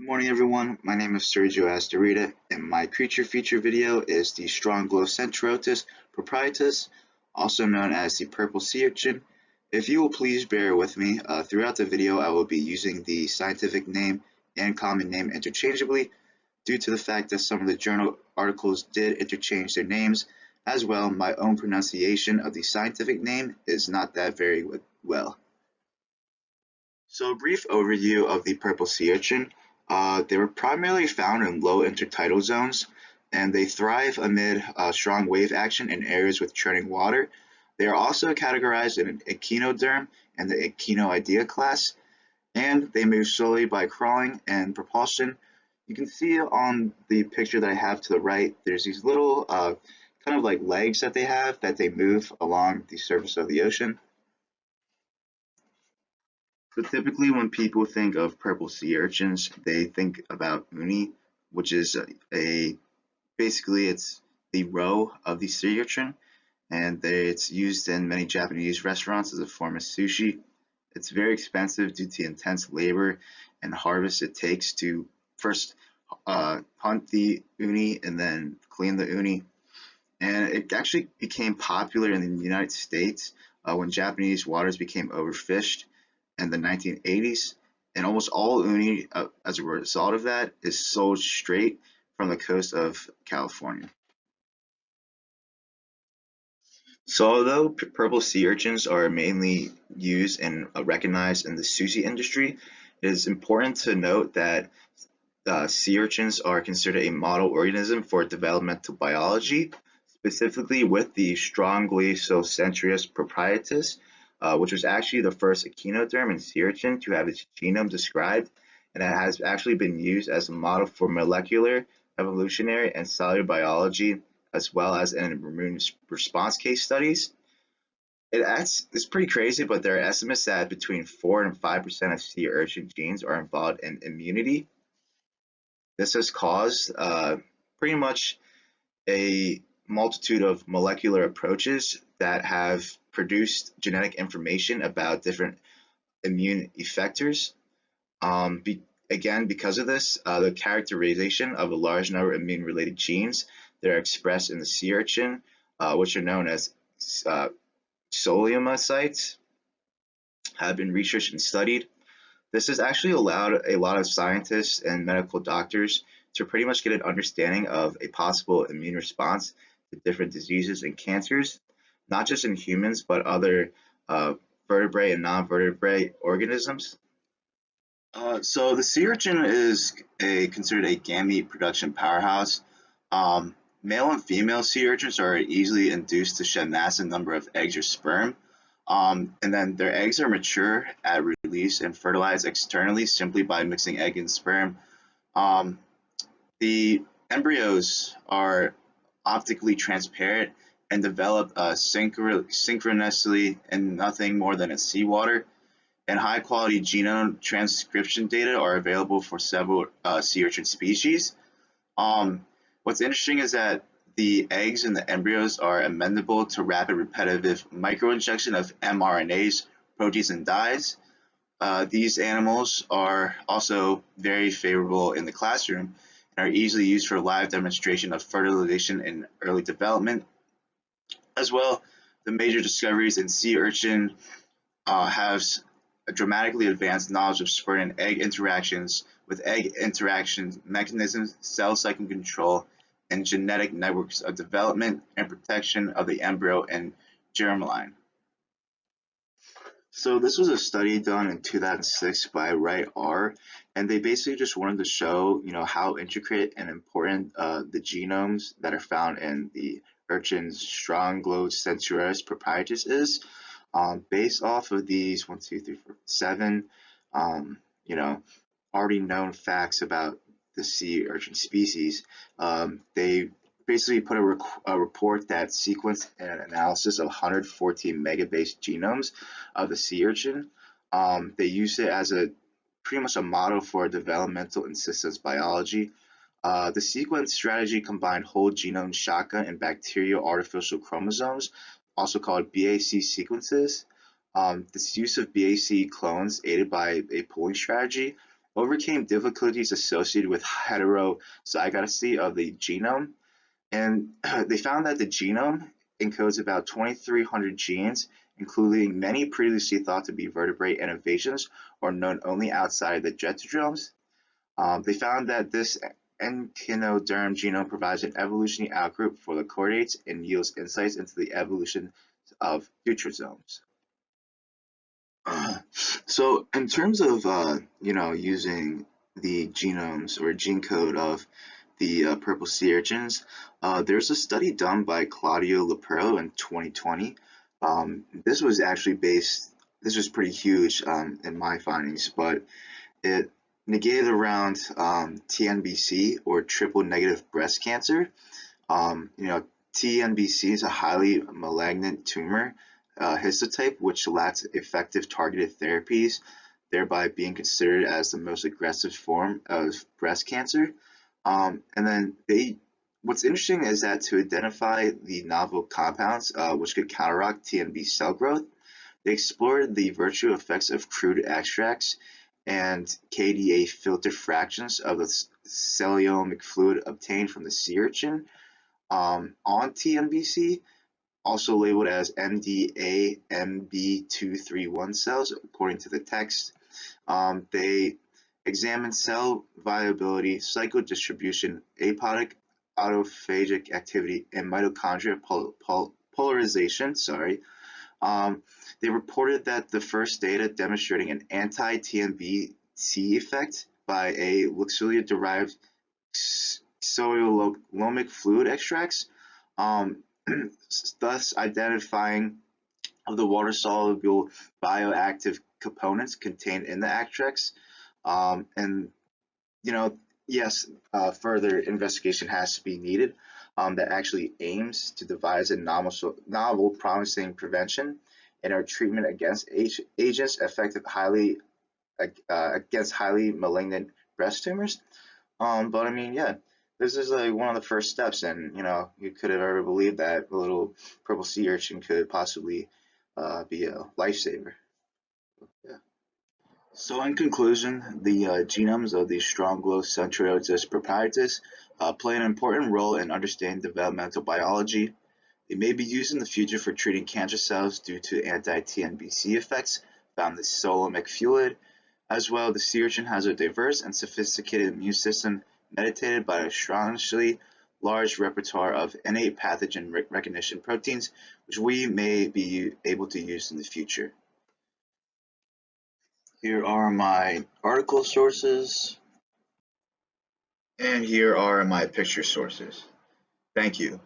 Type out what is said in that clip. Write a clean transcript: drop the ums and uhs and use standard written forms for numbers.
Good morning, everyone. My name is Sergio Astarita, and my creature feature video is the Strongylocenterotis proprietus, also known as the purple sea urchin. If you will please bear with me, throughout the video I will be using the scientific name and common name interchangeably due to the fact that some of the journal articles did interchange their names. As well, my own pronunciation of the scientific name is not that very well. So a brief overview of the purple sea urchin. They were primarily found in low intertidal zones, and they thrive amid strong wave action in areas with churning water. They are also categorized in an echinoderm and the echinoidea class, and they move slowly by crawling and propulsion. You can see on the picture that I have to the right, there's these little kind of like legs that they have that they move along the surface of the ocean. So typically when people think of purple sea urchins, they think about uni, which is basically it's the roe of the sea urchin, and it's used in many Japanese restaurants as a form of sushi. It's very expensive due to the intense labor and harvest it takes to first hunt the uni and then clean the uni. And it actually became popular in the United States when Japanese waters became overfished in the 1980s, and almost all uni, as a result of that, is sold straight from the coast of California. So although purple sea urchins are mainly used and recognized in the sushi industry, it is important to note that sea urchins are considered a model organism for developmental biology, specifically with the Strongylocenterotis proprietus, which was actually the first echinoderm in sea urchin to have its genome described, and it has actually been used as a model for molecular, evolutionary, and cellular biology, as well as in immune response case studies. It's pretty crazy, but there are estimates that between 4 and 5% of sea urchin genes are involved in immunity. This has caused pretty much a multitude of molecular approaches that have produced genetic information about different immune effectors. Again, because of this, the characterization of a large number of immune-related genes that are expressed in the sea urchin, which are known as solenocytes, have been researched and studied. This has actually allowed a lot of scientists and medical doctors to pretty much get an understanding of a possible immune response to different diseases and cancers, not just in humans, but other vertebrate and non-vertebrate organisms. So the sea urchin is considered a gamete production powerhouse. Male and female sea urchins are easily induced to shed massive number of eggs or sperm. And then their eggs are mature at release and fertilized externally simply by mixing egg and sperm. Um, the embryos are optically transparent and develop synchronously in nothing more than seawater. And high quality genome transcription data are available for several sea urchin species. What's interesting is that the eggs and the embryos are amenable to rapid repetitive microinjection of mRNAs, proteins, and dyes. These animals are also very favorable in the classroom and are easily used for live demonstration of fertilization in early development. As well, the major discoveries in sea urchin have a dramatically advanced knowledge of sperm and egg interactions with egg interaction mechanisms, cell cycle control, and genetic networks of development and protection of the embryo and germline. So this was a study done in 2006 by Wright R, and they basically just wanted to show, how intricate and important the genomes that are found in the urchin's Strongylocenterotis proprietus is, based off of these 1, 2, 3, 4, 7, you know, already known facts about the sea urchin species. They basically put a report that sequenced an analysis of 114 megabase genomes of the sea urchin. They used it as pretty much a model for developmental and systems biology. The sequence strategy combined whole genome shotgun and bacterial artificial chromosomes, also called BAC sequences. This use of BAC clones aided by a pooling strategy overcame difficulties associated with heterozygosity of the genome, and they found that the genome encodes about 2,300 genes, including many previously thought to be vertebrate innovations or known only outside the jetodromes. They found that this echinoderm genome provides an evolutionary outgroup for the chordates and yields insights into the evolution of deuterosomes. So in terms of using the genomes or gene code of the purple sea urchins, there's a study done by Claudio Laperlo in 2020. This was actually this was pretty huge in my findings, but it negated around TNBC or triple negative breast cancer. You know, TNBC is a highly malignant tumor histotype which lacks effective targeted therapies, thereby being considered as the most aggressive form of breast cancer. And then what's interesting is that to identify the novel compounds which could counteract TNB cell growth, they explored the virtue effects of crude extracts and KDA filter fractions of the cellulomic fluid obtained from the sea urchin on TNBC, also labeled as MDA-MB231 cells, according to the text. They examined cell viability, cyclodistribution, apoptic autophagic activity, and mitochondrial polarization. Um, they reported that the first data demonstrating an anti-TNBC effect by a Luxuria-derived cellulomic fluid extracts, um, thus identifying of the water-soluble bioactive components contained in the extracts. And you know, yes, further investigation has to be needed that actually aims to devise a novel promising prevention and our treatment against agents affected against highly malignant breast tumors. But I mean, yeah, this is like one of the first steps, and you could have ever believed that a little purple sea urchin could possibly be a lifesaver. Yeah. So in conclusion, the genomes of the Strongylocentriosis proprietis play an important role in understanding developmental biology. They may be used in the future for treating cancer cells due to anti-TNBC effects found in the celomic fluid. As well, the sea urchin has a diverse and sophisticated immune system mediated by a strangely large repertoire of innate pathogen recognition proteins, which we may be able to use in the future. Here are my article sources, and here are my picture sources. Thank you.